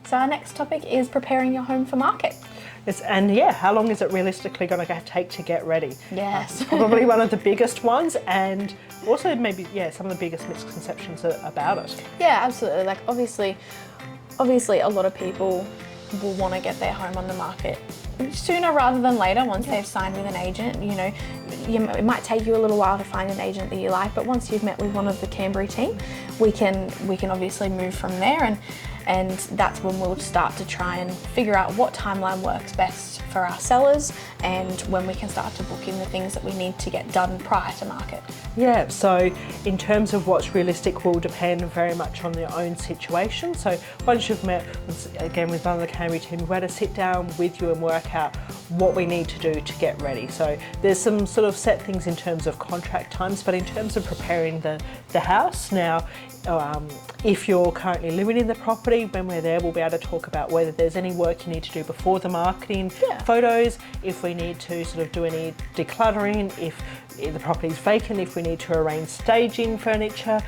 So our next topic is preparing your home for market. Yes, and yeah, how long is it realistically going to take to get ready? Yes. Probably one of the biggest ones, and also maybe, yeah, some of the biggest misconceptions about it. Yeah, absolutely. Like obviously a lot of people will want to get their home on the market sooner rather than later once they've signed with an agent. You know, it might take you a little while to find an agent that you like, but once you've met with one of the Canberra team, we can obviously move from there, and that's when we'll start to try and figure out what timeline works best for our sellers and when we can start to book in the things that we need to get done prior to market. Yeah, so in terms of what's realistic will depend very much on their own situation. So once you've met, again, with one of the Canberra team, we're to sit down with you and work out what we need to do to get ready. So there's some sort of set things in terms of contract times, but in terms of preparing the house now, if you're currently living in the property, when we're there, we'll be able to talk about whether there's any work you need to do before the marketing photos, if we need to sort of do any decluttering, if the property is vacant, if we need to arrange staging furniture,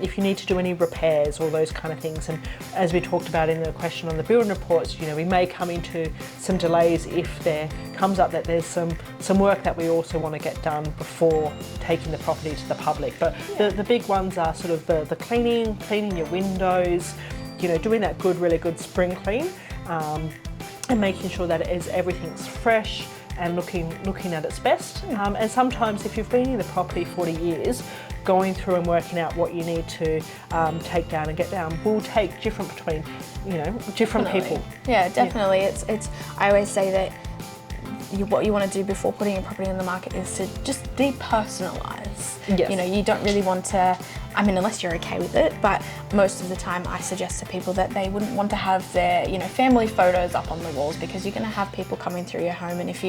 if you need to do any repairs, all those kind of things. And as we talked about in the question on the building reports, you know, we may come into some delays if there comes up that there's some work that we also want to get done before taking the property to the public. But the big ones are sort of the cleaning your windows, you know, doing that really good spring clean, and making sure that everything's fresh and looking at its best. And sometimes if you've been in the property 40 years, going through and working out what you need to take down and get down will take different between, you know, different people. Yeah, definitely. Yeah. I always say that what you want to do before putting a property on the market is to just depersonalize. Yes. You know, you don't really want to, I mean, unless you're okay with it, but most of the time I suggest to people that they wouldn't want to have their, you know, family photos up on the walls, because you're going to have people coming through your home, and if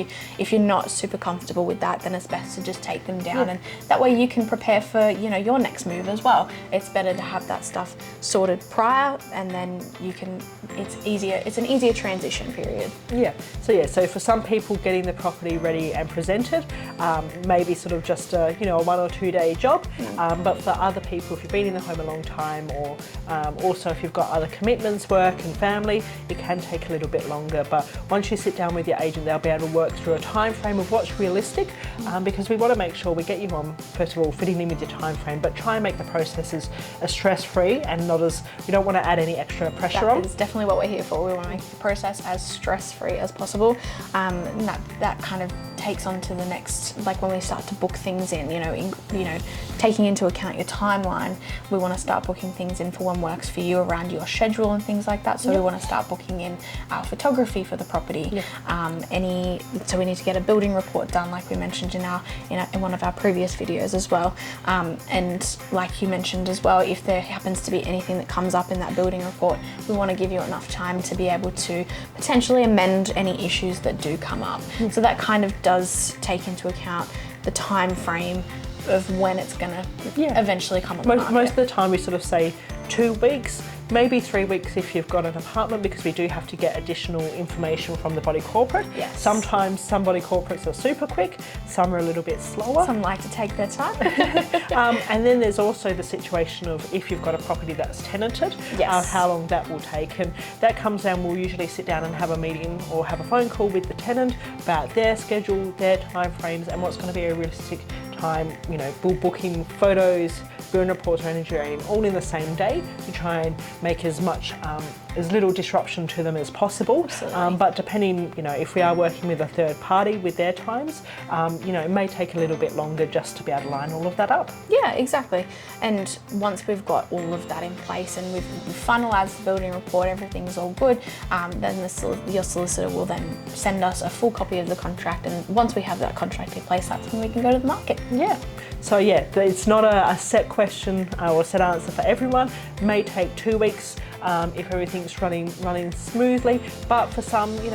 you're not super comfortable with that, then it's best to just take them down, and that way you can prepare for, you know, your next move as well. It's better to have that stuff sorted prior, and then you can, it's an easier transition period. So for some people, getting the property ready and presented maybe sort of just a 1 or 2 day job, but for other people, if you've been in the home a long time, or also if you've got other commitments, work and family, it can take a little bit longer. But once you sit down with your agent, they'll be able to work through a time frame of what's realistic, because we want to make sure we get you on, first of all, fitting in with your time frame, but try and make the processes as stress-free and not as, we don't want to add any extra pressure on. That's definitely what we're here for. We want to make the process as stress-free as possible, and that kind of takes on to the next, like when we start to book things in, taking into account your timeline, we want to start booking things in for when works for you around your schedule and things like that. So we want to start booking in our photography for the property. So we need to get a building report done, like we mentioned in one of our previous videos as well. And like you mentioned as well, if there happens to be anything that comes up in that building report, we want to give you enough time to be able to potentially amend any issues that do come up. So that kind of does take into account the time frame of when it's going to eventually come on the market. Most of the time we sort of say 2 weeks, maybe 3 weeks if you've got an apartment, because we do have to get additional information from the body corporate. Yes. Sometimes some body corporates are super quick, some are a little bit slower. Some like to take their time. And then there's also the situation of if you've got a property that's tenanted, how long that will take. And that comes down, we'll usually sit down and have a meeting or have a phone call with the tenant about their schedule, their time frames, and what's going to be a realistic time. You know, we'll book in photos, building reports, and engineering all in the same day to try and make as little disruption to them as possible. But depending, if we are working with a third party with their times, it may take a little bit longer just to be able to line all of that up. Yeah, exactly. And once we've got all of that in place and we've finalised the building report, everything's all good, then your solicitor will then send us a full copy of the contract, and once we have that contract in place, that's when we can go to the market. Yeah. So yeah, it's not a set question or set answer for everyone. It may take 2 weeks if everything's running smoothly, but for some, you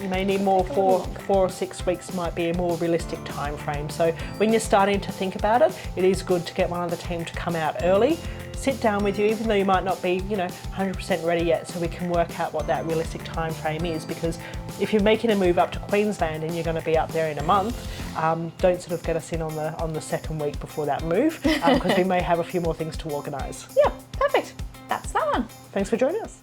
may need more. 4 or 6 weeks might be a more realistic time frame. So when you're starting to think about it, it is good to get one of the team to come out early, sit down with you, even though you might not be 100% ready yet, so we can work out what that realistic time frame is. Because if you're making a move up to Queensland and you're going to be up there in a month, don't sort of get us in on the second week before that move, because we may have a few more things to organise. Yeah, perfect. That's that one. Thanks for joining us.